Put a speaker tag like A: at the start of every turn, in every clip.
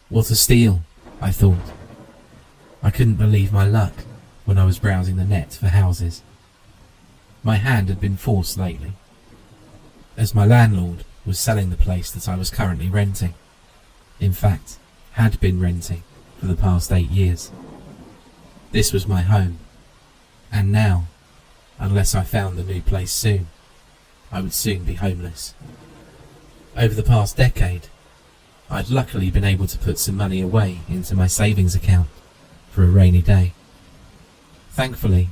A: What a steal, I thought. I couldn't believe my luck when I was browsing the net for houses. My hand had been forced lately, as my landlord was selling the place that I was currently renting. In fact, had been renting for the past 8 years. This was my home, and now, unless I found a new place soon, I would soon be homeless. Over the past decade, I'd luckily been able to put some money away into my savings account for a rainy day. Thankfully,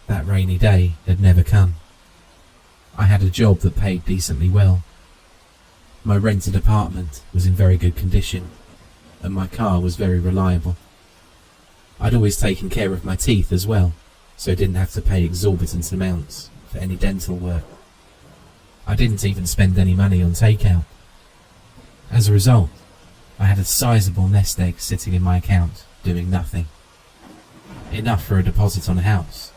A: that rainy day had never come. I had a job that paid decently well. My rented apartment was in very good condition, and my car was very reliable. I'd always taken care of my teeth as well, so I didn't have to pay exorbitant amounts for any dental work. I didn't even spend any money on takeout. As a result, I had a sizable nest egg sitting in my account, doing nothing. Enough for a deposit on a house,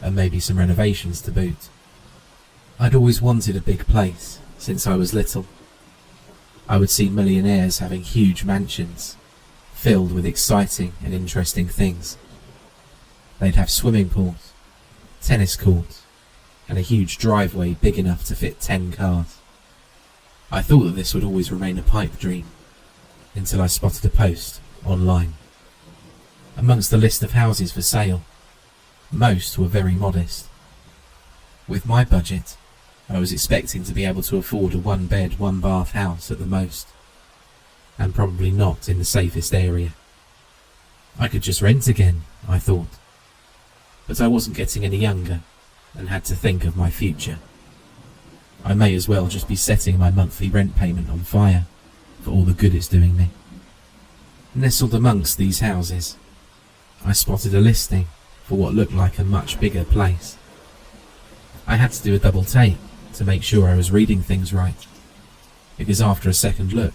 A: and maybe some renovations to boot. I'd always wanted a big place since I was little. I would see millionaires having huge mansions, filled with exciting and interesting things. They'd have swimming pools, tennis courts, and a huge driveway big enough to fit 10 cars. I thought that this would always remain a pipe dream, until I spotted a post online. Amongst the list of houses for sale, most were very modest. With my budget, I was expecting to be able to afford a 1-bed, 1-bath house at the most, and probably not in the safest area. I could just rent again, I thought, but I wasn't getting any younger and had to think of my future. I may as well just be setting my monthly rent payment on fire for all the good it's doing me. Nestled amongst these houses, I spotted a listing for what looked like a much bigger place. I had to do a double take to make sure I was reading things right, because after a second look,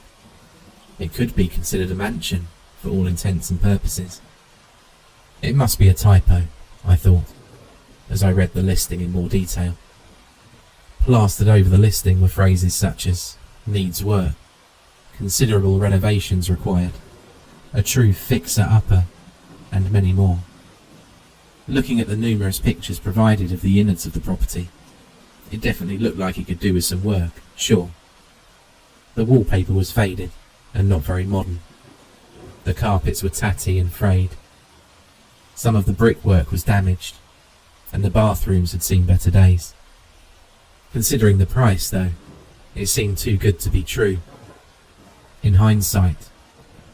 A: it could be considered a mansion for all intents and purposes. It must be a typo, I thought, as I read the listing in more detail. Plastered over the listing were phrases such as needs work, considerable renovations required, a true fixer-upper, and many more. Looking at the numerous pictures provided of the innards of the property, it definitely looked like it could do with some work, sure. The wallpaper was faded and not very modern. The carpets were tatty and frayed. Some of the brickwork was damaged, and the bathrooms had seen better days. Considering the price, though, it seemed too good to be true. In hindsight,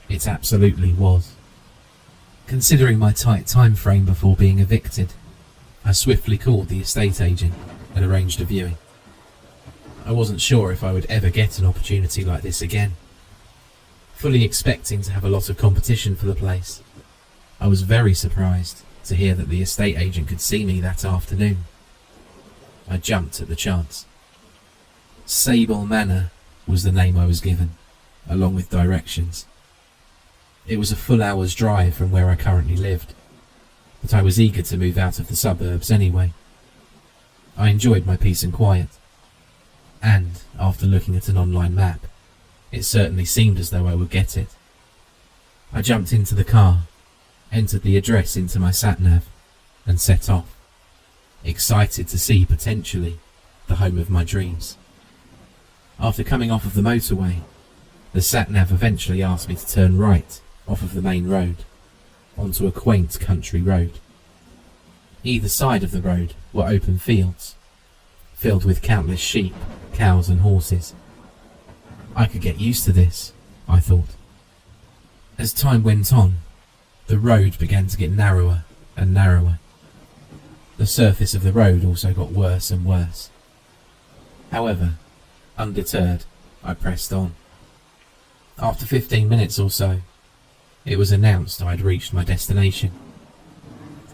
A: it absolutely was. Considering my tight time frame before being evicted, I swiftly called the estate agent and arranged a viewing. I wasn't sure if I would ever get an opportunity like this again. Fully expecting to have a lot of competition for the place, I was very surprised to hear that the estate agent could see me that afternoon. I jumped at the chance. Sable Manor was the name I was given, along with directions. It was a full hour's drive from where I currently lived, but I was eager to move out of the suburbs anyway. I enjoyed my peace and quiet, and after looking at an online map, it certainly seemed as though I would get it. I jumped into the car, entered the address into my sat-nav, and set off, excited to see potentially the home of my dreams. After coming off of the motorway, the sat-nav eventually asked me to turn right off of the main road, onto a quaint country road. Either side of the road were open fields, filled with countless sheep, cows and horses. I could get used to this, I thought. As time went on, the road began to get narrower and narrower. The surface of the road also got worse and worse. However, undeterred, I pressed on. After 15 minutes or so, it was announced I had reached my destination.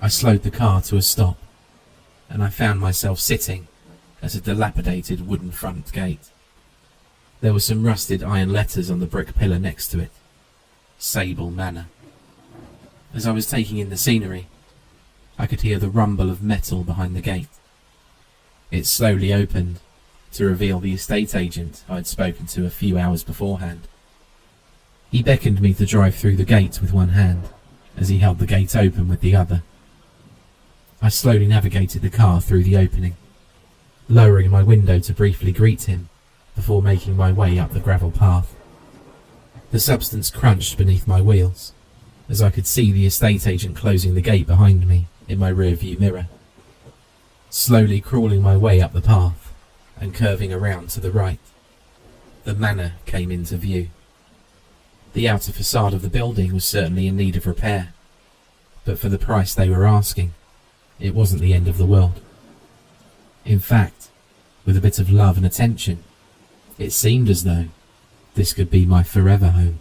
A: I slowed the car to a stop, and I found myself sitting at a dilapidated wooden front gate. There were some rusted iron letters on the brick pillar next to it. Sable Manor. As I was taking in the scenery, I could hear the rumble of metal behind the gate. It slowly opened to reveal the estate agent I had spoken to a few hours beforehand. He beckoned me to drive through the gate with one hand, as he held the gate open with the other. I slowly navigated the car through the opening, lowering my window to briefly greet him before making my way up the gravel path. The substance crunched beneath my wheels, as I could see the estate agent closing the gate behind me in my rear-view mirror. Slowly crawling my way up the path and curving around to the right, the manor came into view. The outer facade of the building was certainly in need of repair, but for the price they were asking, it wasn't the end of the world. In fact, with a bit of love and attention, it seemed as though this could be my forever home.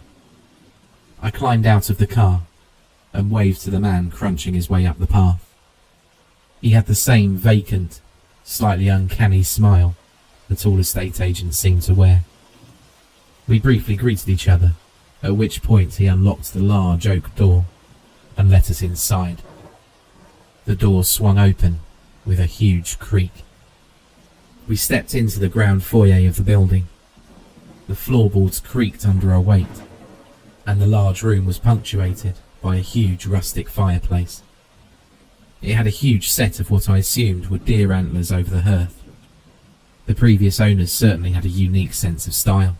A: I climbed out of the car and waved to the man crunching his way up the path. He had the same vacant, slightly uncanny smile that all estate agents seem to wear. We briefly greeted each other, at which point he unlocked the large oak door and let us inside. The door swung open with a huge creak. We stepped into the ground foyer of the building. The floorboards creaked under our weight, and the large room was punctuated by a huge rustic fireplace. It had a huge set of what I assumed were deer antlers over the hearth. The previous owners certainly had a unique sense of style.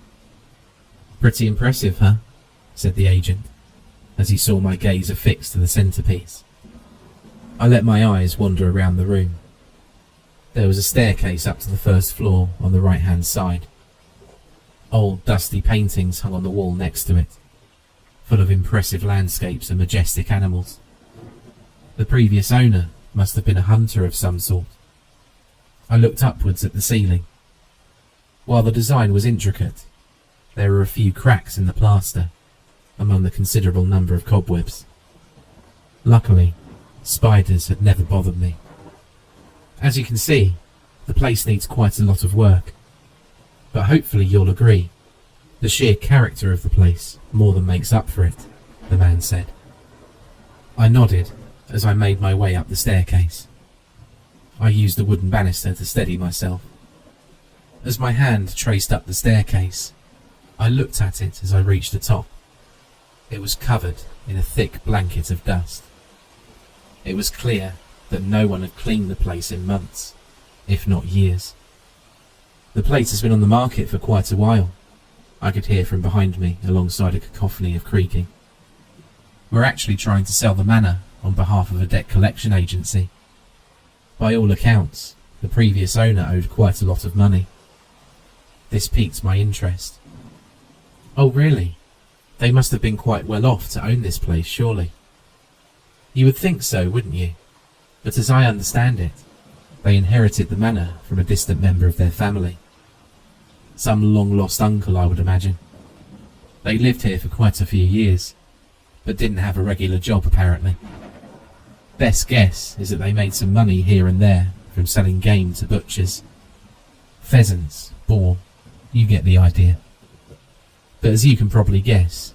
A: "Pretty impressive, huh?" said the agent, as he saw my gaze affixed to the centerpiece. I let my eyes wander around the room. There was a staircase up to the first floor on the right-hand side. Old dusty paintings hung on the wall next to it, full of impressive landscapes and majestic animals. The previous owner must have been a hunter of some sort. I looked upwards at the ceiling. While the design was intricate, there were a few cracks in the plaster, among the considerable number of cobwebs. Luckily, spiders had never bothered me. As you can see, the place needs quite a lot of work. But hopefully you'll agree, the sheer character of the place more than makes up for it, the man said. I nodded as I made my way up the staircase. I used a wooden banister to steady myself. As my hand traced up the staircase, I looked at it as I reached the top. It was covered in a thick blanket of dust. It was clear that no one had cleaned the place in months, if not years. The place has been on the market for quite a while, I could hear from behind me alongside a cacophony of creaking. We're actually trying to sell the manor on behalf of a debt collection agency. By all accounts, the previous owner owed quite a lot of money. This piqued my interest. Oh really? They must have been quite well off to own this place, surely. You would think so, wouldn't you? But as I understand it, they inherited the manor from a distant member of their family. Some long-lost uncle, I would imagine. They lived here for quite a few years, but didn't have a regular job apparently. Best guess is that they made some money here and there from selling game to butchers. Pheasants, boar, you get the idea. But as you can probably guess,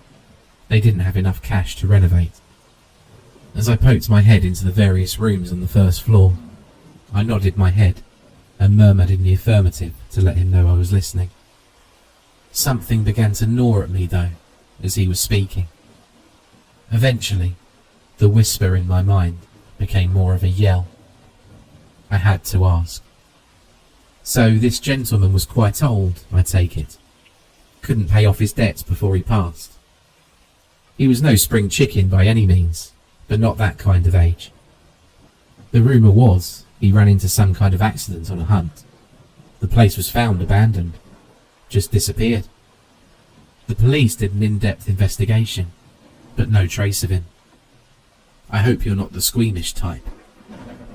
A: they didn't have enough cash to renovate. As I poked my head into the various rooms on the first floor, I nodded my head and murmured in the affirmative to let him know I was listening. Something began to gnaw at me though, as he was speaking. Eventually, the whisper in my mind became more of a yell. I had to ask. So this gentleman was quite old, I take it. Couldn't pay off his debts before he passed. He was no spring chicken by any means, but not that kind of age. The rumour was he ran into some kind of accident on a hunt. The place was found abandoned, just disappeared. The police did an in-depth investigation, but no trace of him. I hope you're not the squeamish type,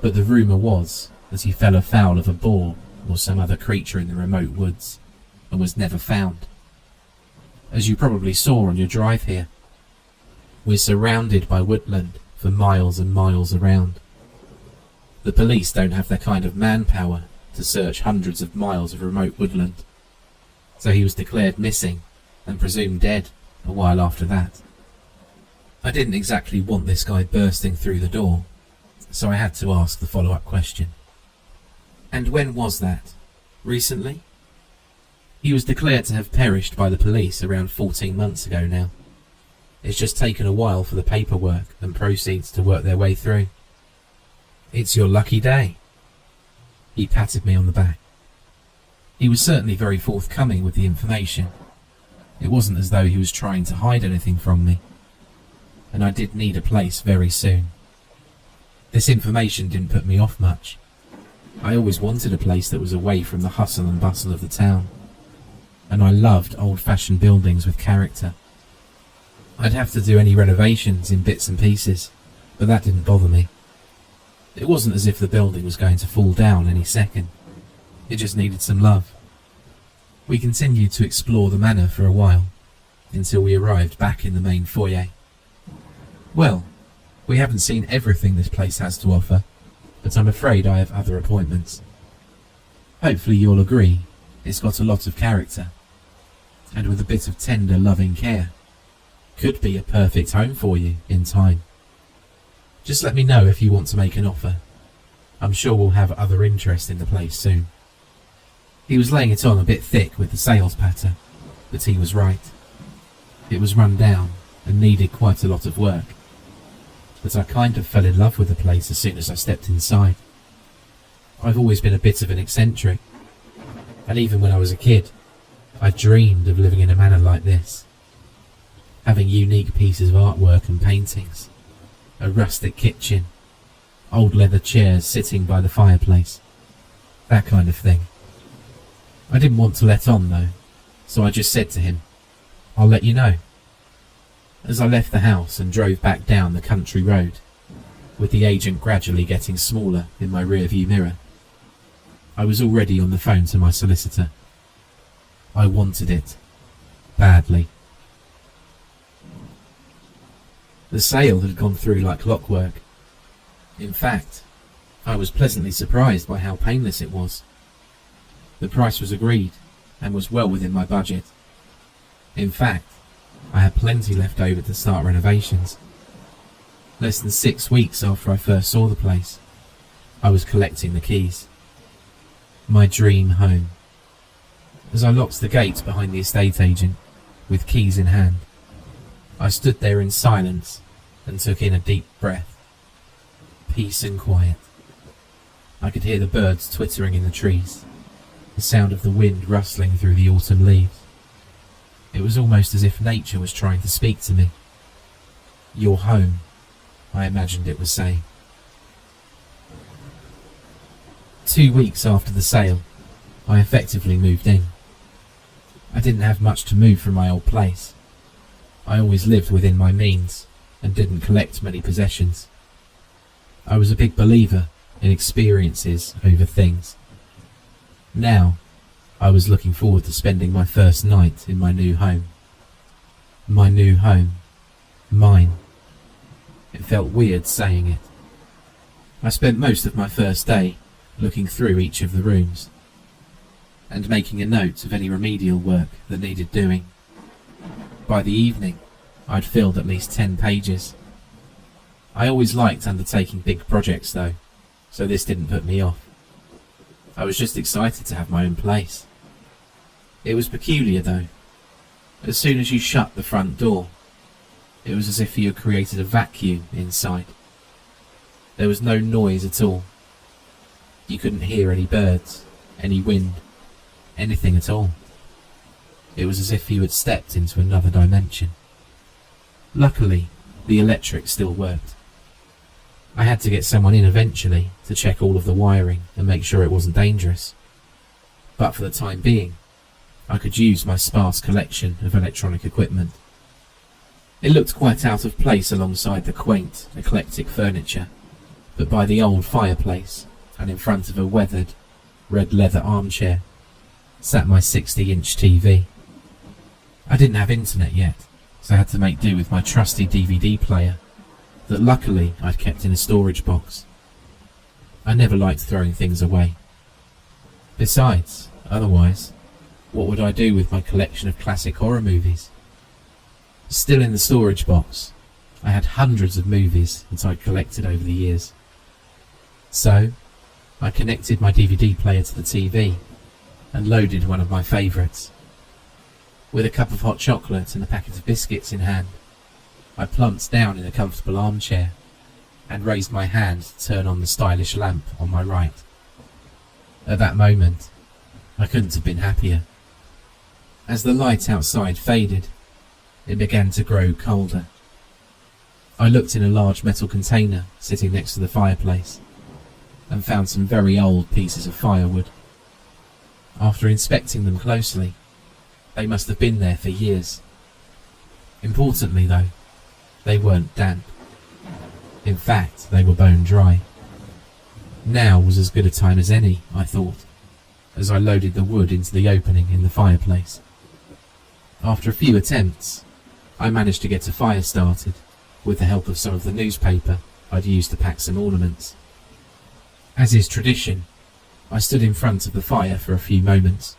A: but the rumour was that he fell afoul of a boar or some other creature in the remote woods, and was never found. As you probably saw on your drive here, we're surrounded by woodland for miles and miles around. The police don't have that kind of manpower to search hundreds of miles of remote woodland, so he was declared missing and presumed dead a while after that. I didn't exactly want this guy bursting through the door, so I had to ask the follow-up question. And when was that? Recently? He was declared to have perished by the police around 14 months ago now, It's just taken a while for the paperwork and proceeds to work their way through. It's your lucky day. He patted me on the back. He was certainly very forthcoming with the information. It wasn't as though he was trying to hide anything from me. And I did need a place very soon. This information didn't put me off much. I always wanted a place that was away from the hustle and bustle of the town. And I loved old-fashioned buildings with character. I'd have to do any renovations in bits and pieces, but that didn't bother me. It wasn't as if the building was going to fall down any second. It just needed some love. We continued to explore the manor for a while, until we arrived back in the main foyer. Well, we haven't seen everything this place has to offer, but I'm afraid I have other appointments. Hopefully you'll agree, it's got a lot of character, and with a bit of tender, loving care, could be a perfect home for you in time. Just let me know if you want to make an offer. I'm sure we'll have other interest in the place soon. He was laying it on a bit thick with the sales patter, but he was right. It was run down and needed quite a lot of work. But I kind of fell in love with the place as soon as I stepped inside. I've always been a bit of an eccentric, and even when I was a kid, I dreamed of living in a manor like this. Having unique pieces of artwork and paintings, a rustic kitchen, old leather chairs sitting by the fireplace, that kind of thing. I didn't want to let on though, so I just said to him, "I'll let you know." As I left the house and drove back down the country road, with the agent gradually getting smaller in my rearview mirror, I was already on the phone to my solicitor. I wanted it, badly. The sale had gone through like clockwork. In fact, I was pleasantly surprised by how painless it was. The price was agreed and was well within my budget. In fact, I had plenty left over to start renovations. Less than 6 weeks after I first saw the place, I was collecting the keys. My dream home. As I locked the gate behind the estate agent, with keys in hand, I stood there in silence and took in a deep breath. Peace and quiet. I could hear the birds twittering in the trees, the sound of the wind rustling through the autumn leaves. It was almost as if nature was trying to speak to me. "Your home," I imagined it was saying. 2 weeks after the sale, I effectively moved in. I didn't have much to move from my old place. I always lived within my means and didn't collect many possessions. I was a big believer in experiences over things. Now, I was looking forward to spending my first night in my new home. My new home. Mine. It felt weird saying it. I spent most of my first day looking through each of the rooms and making a note of any remedial work that needed doing. By the evening, I'd filled at least 10 pages. I always liked undertaking big projects though, so this didn't put me off. I was just excited to have my own place. It was peculiar though. As soon as you shut the front door, it was as if you had created a vacuum inside. There was no noise at all. You couldn't hear any birds, any wind, anything at all. It was as if you had stepped into another dimension. Luckily, the electric still worked. I had to get someone in eventually to check all of the wiring and make sure it wasn't dangerous. But for the time being, I could use my sparse collection of electronic equipment. It looked quite out of place alongside the quaint, eclectic furniture, but by the old fireplace and in front of a weathered, red leather armchair, sat my 60-inch TV. I didn't have internet yet, so I had to make do with my trusty DVD player that luckily I'd kept in a storage box. I never liked throwing things away. Besides, otherwise, what would I do with my collection of classic horror movies? Still in the storage box, I had hundreds of movies that I'd collected over the years. So, I connected my DVD player to the TV and loaded one of my favourites. With a cup of hot chocolate and a packet of biscuits in hand, I plumped down in a comfortable armchair and raised my hand to turn on the stylish lamp on my right. At that moment, I couldn't have been happier. As the light outside faded, it began to grow colder. I looked in a large metal container sitting next to the fireplace and found some very old pieces of firewood. After inspecting them closely, they must have been there for years. Importantly though, they weren't damp. In fact, they were bone dry. Now was as good a time as any, I thought, as I loaded the wood into the opening in the fireplace. After a few attempts, I managed to get a fire started with the help of some of the newspaper I'd used to pack some ornaments. As is tradition, I stood in front of the fire for a few moments,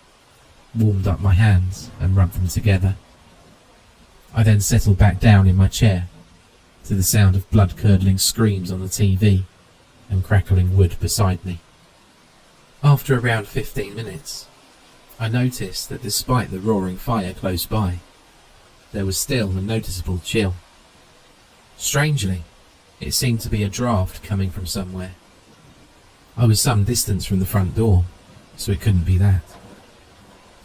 A: warmed up my hands and rubbed them together. I then settled back down in my chair to the sound of blood-curdling screams on the TV and crackling wood beside me. After around 15 minutes, I noticed that despite the roaring fire close by, there was still a noticeable chill. Strangely, it seemed to be a draft coming from somewhere. I was some distance from the front door, so it couldn't be that.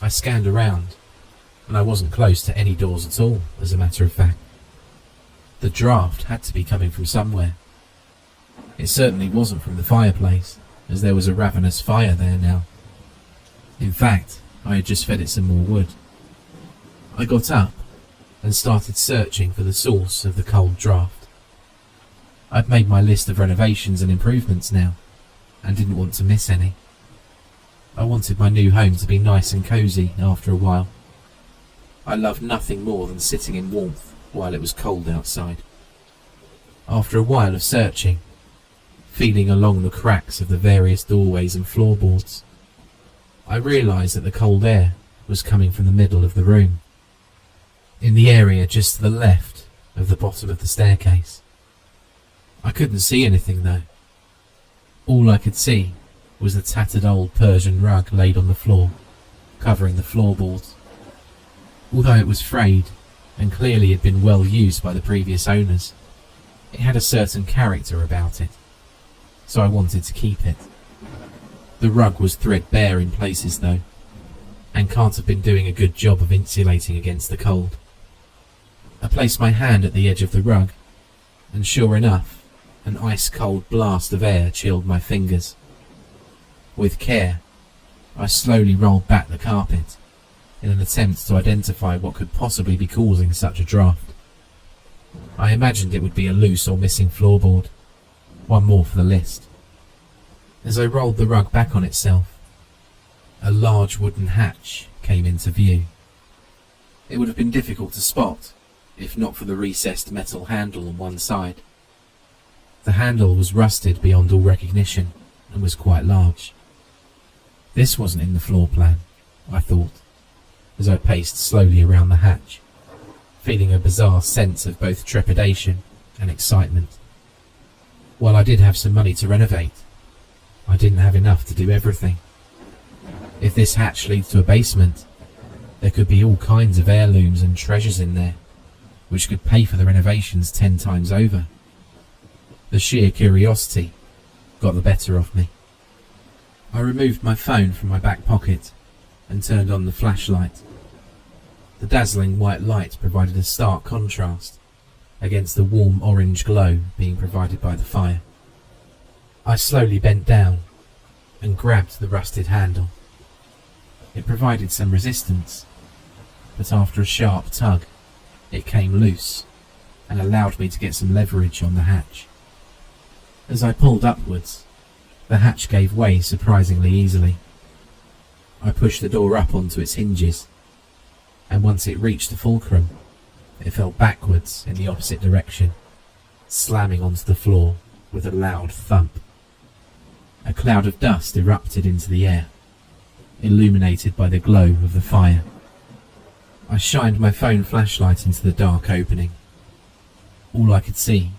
A: I scanned around, and I wasn't close to any doors at all, as a matter of fact. The draft had to be coming from somewhere. It certainly wasn't from the fireplace, as there was a ravenous fire there now. In fact, I had just fed it some more wood. I got up and started searching for the source of the cold draft. I'd made my list of renovations and improvements now, and didn't want to miss any. I wanted my new home to be nice and cosy after a while. I loved nothing more than sitting in warmth while it was cold outside. After a while of searching, feeling along the cracks of the various doorways and floorboards, I realised that the cold air was coming from the middle of the room, in the area just to the left of the bottom of the staircase. I couldn't see anything though. All I could see was the tattered old Persian rug laid on the floor, covering the floorboards. Although it was frayed and clearly had been well used by the previous owners, it had a certain character about it, so I wanted to keep it. The rug was threadbare in places though, and can't have been doing a good job of insulating against the cold. I placed my hand at the edge of the rug, and sure enough, an ice-cold blast of air chilled my fingers. With care, I slowly rolled back the carpet in an attempt to identify what could possibly be causing such a draft. I imagined it would be a loose or missing floorboard, one more for the list. As I rolled the rug back on itself, a large wooden hatch came into view. It would have been difficult to spot if not for the recessed metal handle on one side. The handle was rusted beyond all recognition and was quite large. This wasn't in the floor plan, I thought, as I paced slowly around the hatch, feeling a bizarre sense of both trepidation and excitement. While I did have some money to renovate, I didn't have enough to do everything. If this hatch leads to a basement, there could be all kinds of heirlooms and treasures in there, which could pay for the renovations 10 times over. The sheer curiosity got the better of me. I removed my phone from my back pocket and turned on the flashlight. The dazzling white light provided a stark contrast against the warm orange glow being provided by the fire. I slowly bent down and grabbed the rusted handle. It provided some resistance, but after a sharp tug, it came loose and allowed me to get some leverage on the hatch. As I pulled upwards, the hatch gave way surprisingly easily. I pushed the door up onto its hinges, and once it reached the fulcrum, it fell backwards in the opposite direction, slamming onto the floor with a loud thump. A cloud of dust erupted into the air, illuminated by the glow of the fire. I shined my phone flashlight into the dark opening. All I could see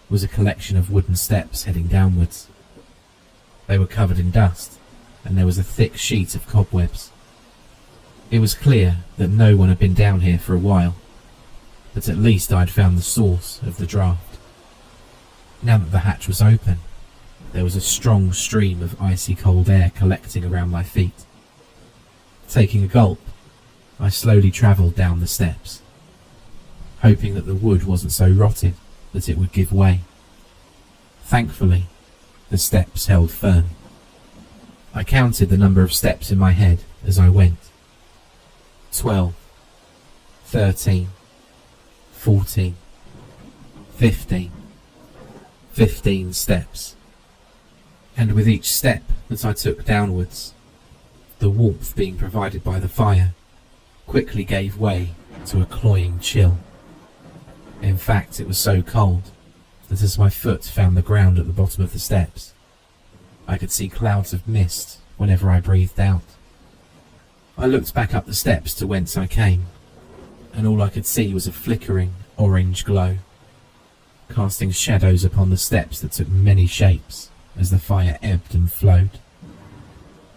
A: was a collection of wooden steps heading downwards. They were covered in dust, and there was a thick sheet of cobwebs. It was clear that no one had been down here for a while, but at least I'd found the source of the draft. Now that the hatch was open, there was a strong stream of icy cold air collecting around my feet. Taking a gulp, I slowly travelled down the steps, hoping that the wood wasn't so rotted that it would give way. Thankfully, the steps held firm. I counted the number of steps in my head as I went. 12, 13, 14, 15. 15 steps. And with each step that I took downwards, the warmth being provided by the fire quickly gave way to a cloying chill. In fact, it was so cold that as my foot found the ground at the bottom of the steps, I could see clouds of mist whenever I breathed out. I looked back up the steps to whence I came, and all I could see was a flickering orange glow, casting shadows upon the steps that took many shapes as the fire ebbed and flowed.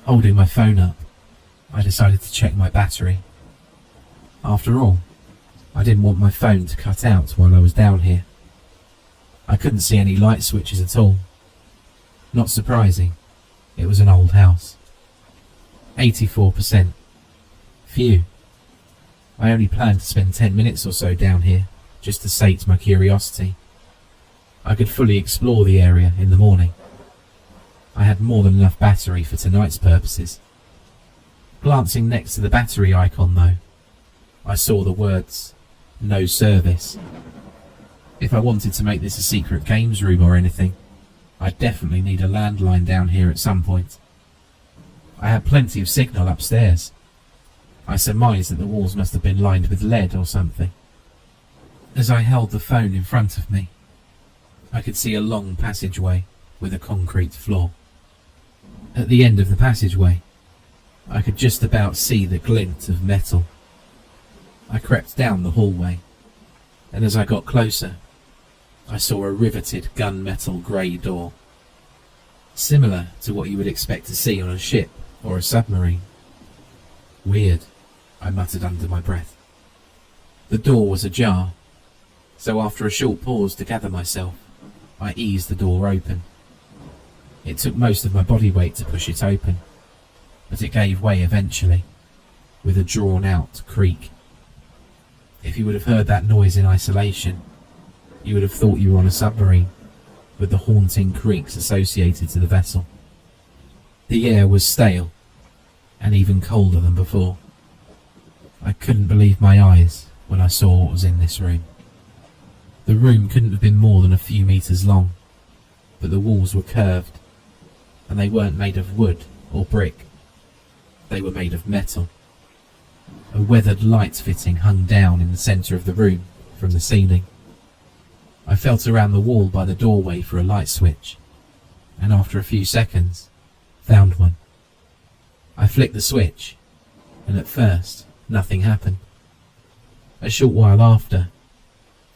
A: Holding my phone up, I decided to check my battery. After all, I didn't want my phone to cut out while I was down here. I couldn't see any light switches at all. Not surprising, it was an old house. 84%. Phew. I only planned to spend 10 minutes or so down here, just to sate my curiosity. I could fully explore the area in the morning. I had more than enough battery for tonight's purposes. Glancing next to the battery icon though, I saw the words, "No service." If I wanted to make this a secret games room or anything, I'd definitely need a landline down here at some point. I had plenty of signal upstairs. I surmised that the walls must have been lined with lead or something. As I held the phone in front of me, I could see a long passageway with a concrete floor. At the end of the passageway, I could just about see the glint of metal. I crept down the hallway, and as I got closer, I saw a riveted gunmetal grey door, similar to what you would expect to see on a ship or a submarine. Weird, I muttered under my breath. The door was ajar, so after a short pause to gather myself, I eased the door open. It took most of my body weight to push it open, but it gave way eventually, with a drawn-out creak. If you would have heard that noise in isolation, you would have thought you were on a submarine, with the haunting creaks associated to the vessel. The air was stale, and even colder than before. I couldn't believe my eyes when I saw what was in this room. The room couldn't have been more than a few meters long, but the walls were curved, and they weren't made of wood or brick. They were made of metal. A weathered light fitting hung down in the centre of the room from the ceiling. I felt around the wall by the doorway for a light switch, and after a few seconds, found one. I flicked the switch, and at first, nothing happened. A short while after,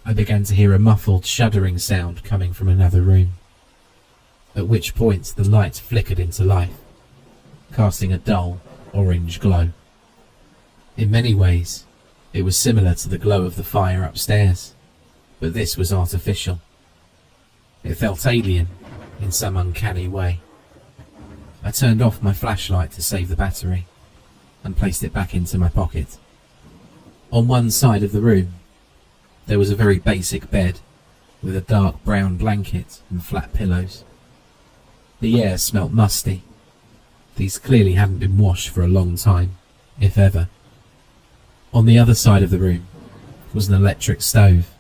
A: I began to hear a muffled shuddering sound coming from another room, at which point the light flickered into life, casting a dull orange glow. In many ways, it was similar to the glow of the fire upstairs, but this was artificial. It felt alien in some uncanny way. I turned off my flashlight to save the battery and placed it back into my pocket. On one side of the room, there was a very basic bed with a dark brown blanket and flat pillows. The air smelt musty. These clearly hadn't been washed for a long time, if ever. On the other side of the room was an electric stove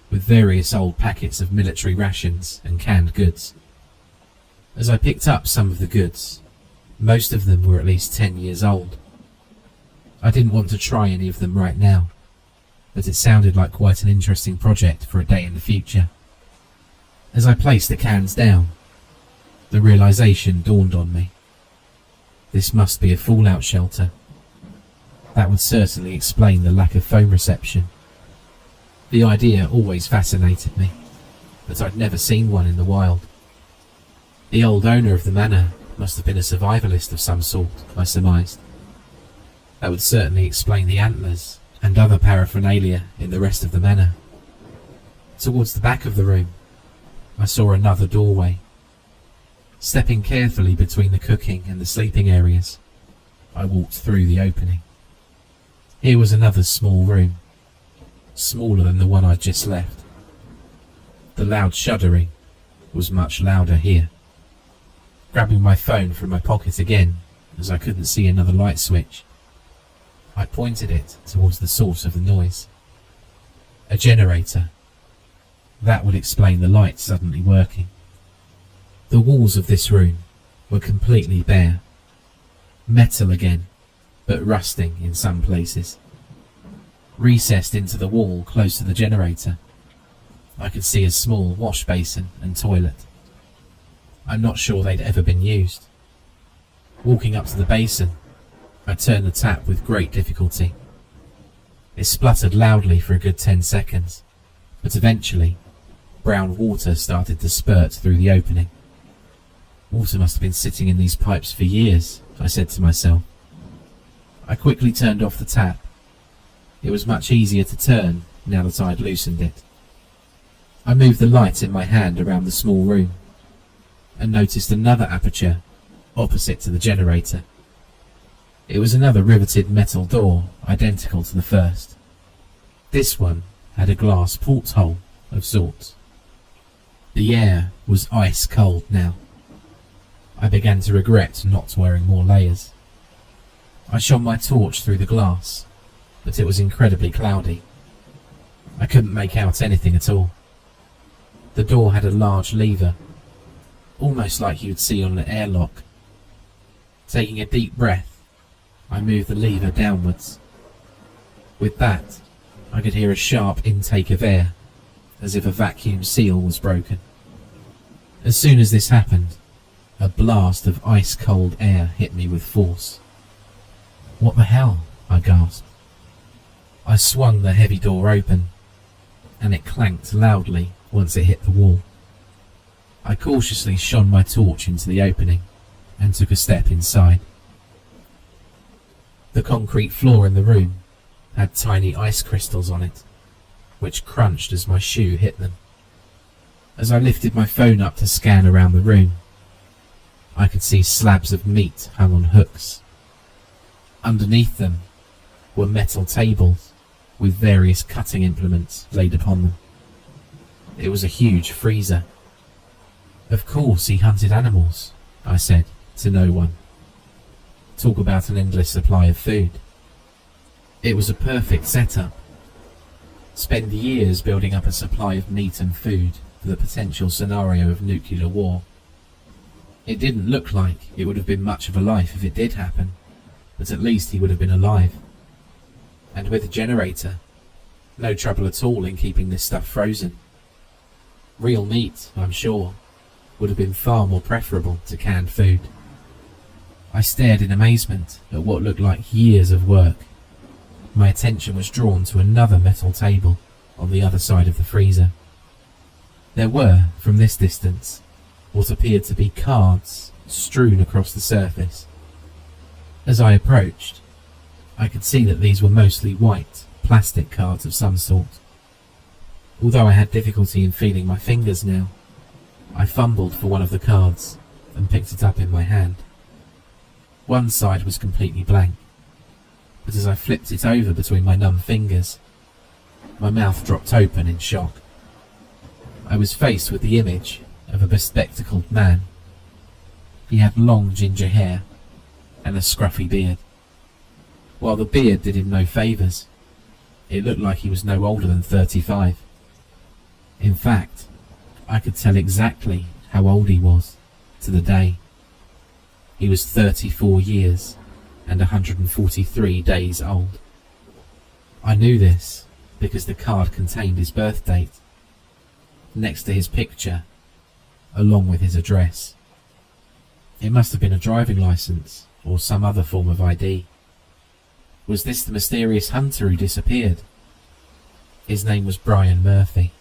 A: with various old packets of military rations and canned goods. As I picked up some of the goods, most of them were at least 10 years old. I didn't want to try any of them right now, but it sounded like quite an interesting project for a day in the future. As I placed the cans down, the realization dawned on me. This must be a fallout shelter. That would certainly explain the lack of phone reception. The idea always fascinated me, but I'd never seen one in the wild. The old owner of the manor must have been a survivalist of some sort, I surmised. That would certainly explain the antlers and other paraphernalia in the rest of the manor. Towards the back of the room, I saw another doorway. Stepping carefully between the cooking and the sleeping areas, I walked through the opening. Here was another small room, smaller than the one I'd just left. The loud shuddering was much louder here. Grabbing my phone from my pocket again, as I couldn't see another light switch, I pointed it towards the source of the noise. A generator. That would explain the light suddenly working. The walls of this room were completely bare. Metal again, but rusting in some places. Recessed into the wall close to the generator, I could see a small wash basin and toilet. I'm not sure they'd ever been used. Walking up to the basin, I turned the tap with great difficulty. It spluttered loudly for a good 10 seconds, but eventually, brown water started to spurt through the opening. Water must have been sitting in these pipes for years, I said to myself. I quickly turned off the tap. It was much easier to turn now that I'd loosened it. I moved the light in my hand around the small room and noticed another aperture opposite to the generator. It was another riveted metal door identical to the first. This one had a glass porthole of sorts. The air was ice cold now. I began to regret not wearing more layers. I shone my torch through the glass, but it was incredibly cloudy. I couldn't make out anything at all. The door had a large lever, almost like you'd see on an airlock. Taking a deep breath, I moved the lever downwards. With that, I could hear a sharp intake of air, as if a vacuum seal was broken. As soon as this happened, a blast of ice-cold air hit me with force. "What the hell?" I gasped. I swung the heavy door open, and it clanked loudly once it hit the wall. I cautiously shone my torch into the opening and took a step inside. The concrete floor in the room had tiny ice crystals on it, which crunched as my shoe hit them. As I lifted my phone up to scan around the room, I could see slabs of meat hung on hooks. Underneath them were metal tables with various cutting implements laid upon them. It was a huge freezer. "Of course he hunted animals," I said to no one. Talk about an endless supply of food. It was a perfect setup. Spend years building up a supply of meat and food for the potential scenario of nuclear war. It didn't look like it would have been much of a life if it did happen, but at least he would have been alive. And with a generator, no trouble at all in keeping this stuff frozen. Real meat, I'm sure, would have been far more preferable to canned food. I stared in amazement at what looked like years of work. My attention was drawn to another metal table on the other side of the freezer. There were, from this distance, what appeared to be cards strewn across the surface. As I approached, I could see that these were mostly white, plastic cards of some sort. Although I had difficulty in feeling my fingers now, I fumbled for one of the cards and picked it up in my hand. One side was completely blank, but as I flipped it over between my numb fingers, my mouth dropped open in shock. I was faced with the image of a bespectacled man. He had long ginger hair and a scruffy beard. While the beard did him no favours, it looked like he was no older than 35. In fact, I could tell exactly how old he was to the day. He was 34 years and 143 days old. I knew this because the card contained his birth date, next to his picture, along with his address. It must have been a driving license or some other form of ID. Was this the mysterious hunter who disappeared? His name was Brian Murphy.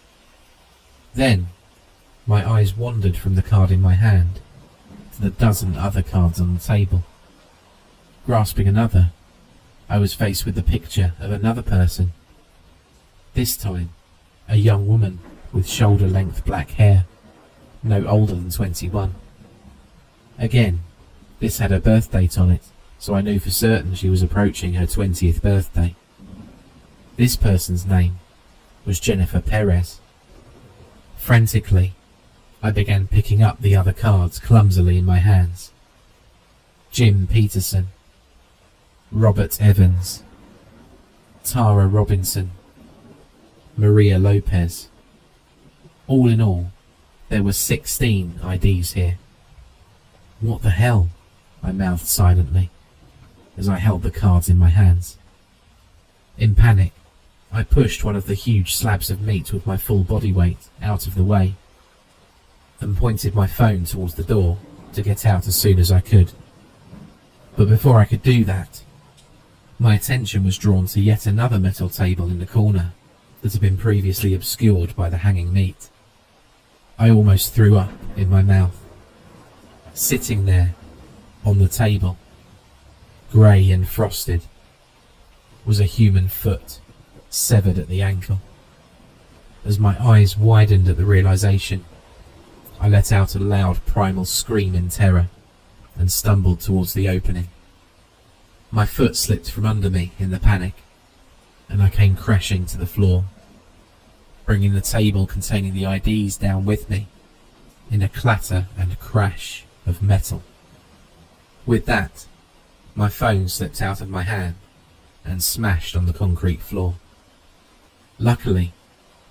A: Then, my eyes wandered from the card in my hand to the dozen other cards on the table. Grasping another, I was faced with the picture of another person. This time, a young woman with shoulder-length black hair, no older than 21. Again, this had her birth date on it, so I knew for certain she was approaching her 20th birthday. This person's name was Jennifer Perez. Frantically, I began picking up the other cards clumsily in my hands. Jim Peterson, Robert Evans, Tara Robinson, Maria Lopez. All in all, there were 16 IDs here. What the hell? I mouthed silently as I held the cards in my hands. In panic, I pushed one of the huge slabs of meat with my full body weight out of the way and pointed my phone towards the door to get out as soon as I could. But before I could do that, my attention was drawn to yet another metal table in the corner that had been previously obscured by the hanging meat. I almost threw up in my mouth. Sitting there, on the table, grey and frosted, was a human foot, severed at the ankle. As my eyes widened at the realization, I let out a loud primal scream in terror and stumbled towards the opening. My foot slipped from under me in the panic, and I came crashing to the floor, bringing the table containing the IDs down with me in a clatter and crash of metal. With that, my phone slipped out of my hand and smashed on the concrete floor. Luckily,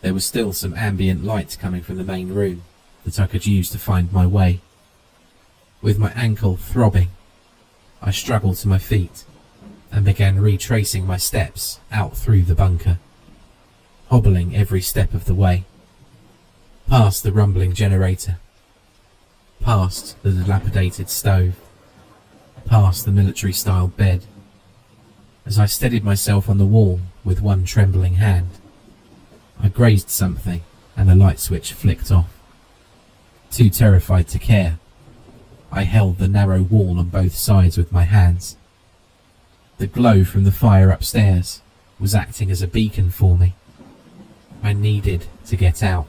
A: there was still some ambient light coming from the main room that I could use to find my way. With my ankle throbbing, I struggled to my feet and began retracing my steps out through the bunker, hobbling every step of the way, past the rumbling generator, past the dilapidated stove, past the military-style bed. As I steadied myself on the wall with one trembling hand, I grazed something and a light switch flicked off. Too terrified to care, I held the narrow wall on both sides with my hands. The glow from the fire upstairs was acting as a beacon for me. I needed to get out.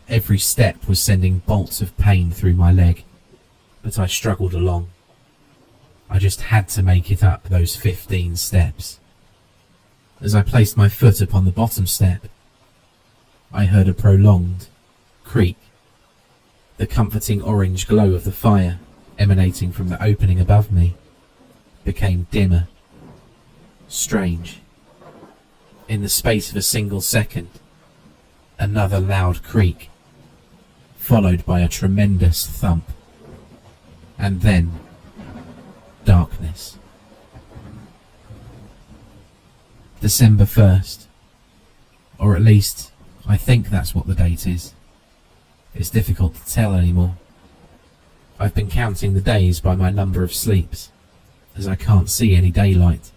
A: Every step was sending bolts of pain through my leg, but I struggled along. I just had to make it up those 15 steps. As I placed my foot upon the bottom step, I heard a prolonged creak. The comforting orange glow of the fire emanating from the opening above me became dimmer. Strange. In the space of a single second, another loud creak, followed by a tremendous thump, and then darkness. December 1st, or at least I think that's what the date is. It's difficult to tell anymore. I've been counting the days by my number of sleeps, as I can't see any daylight.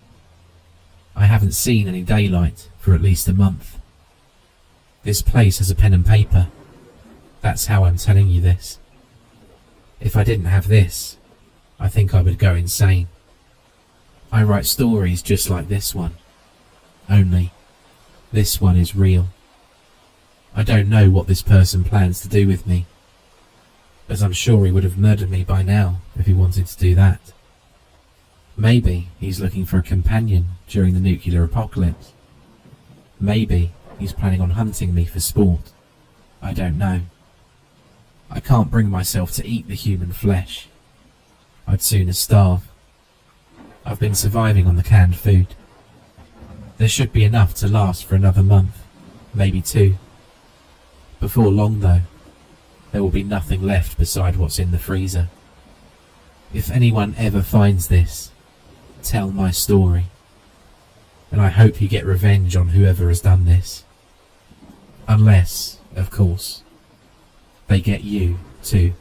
A: I haven't seen any daylight for at least a month. This place has a pen and paper. That's how I'm telling you this. If I didn't have this, I think I would go insane. I write stories just like this one, only this one is real. I don't know what this person plans to do with me, but I'm sure he would have murdered me by now if he wanted to do that. Maybe he's looking for a companion during the nuclear apocalypse. Maybe he's planning on hunting me for sport. I don't know. I can't bring myself to eat the human flesh. I'd sooner starve. I've been surviving on the canned food. There should be enough to last for another month, maybe 2. Before long, though, there will be nothing left beside what's in the freezer. If anyone ever finds this, tell my story. And I hope you get revenge on whoever has done this. Unless, of course, they get you too.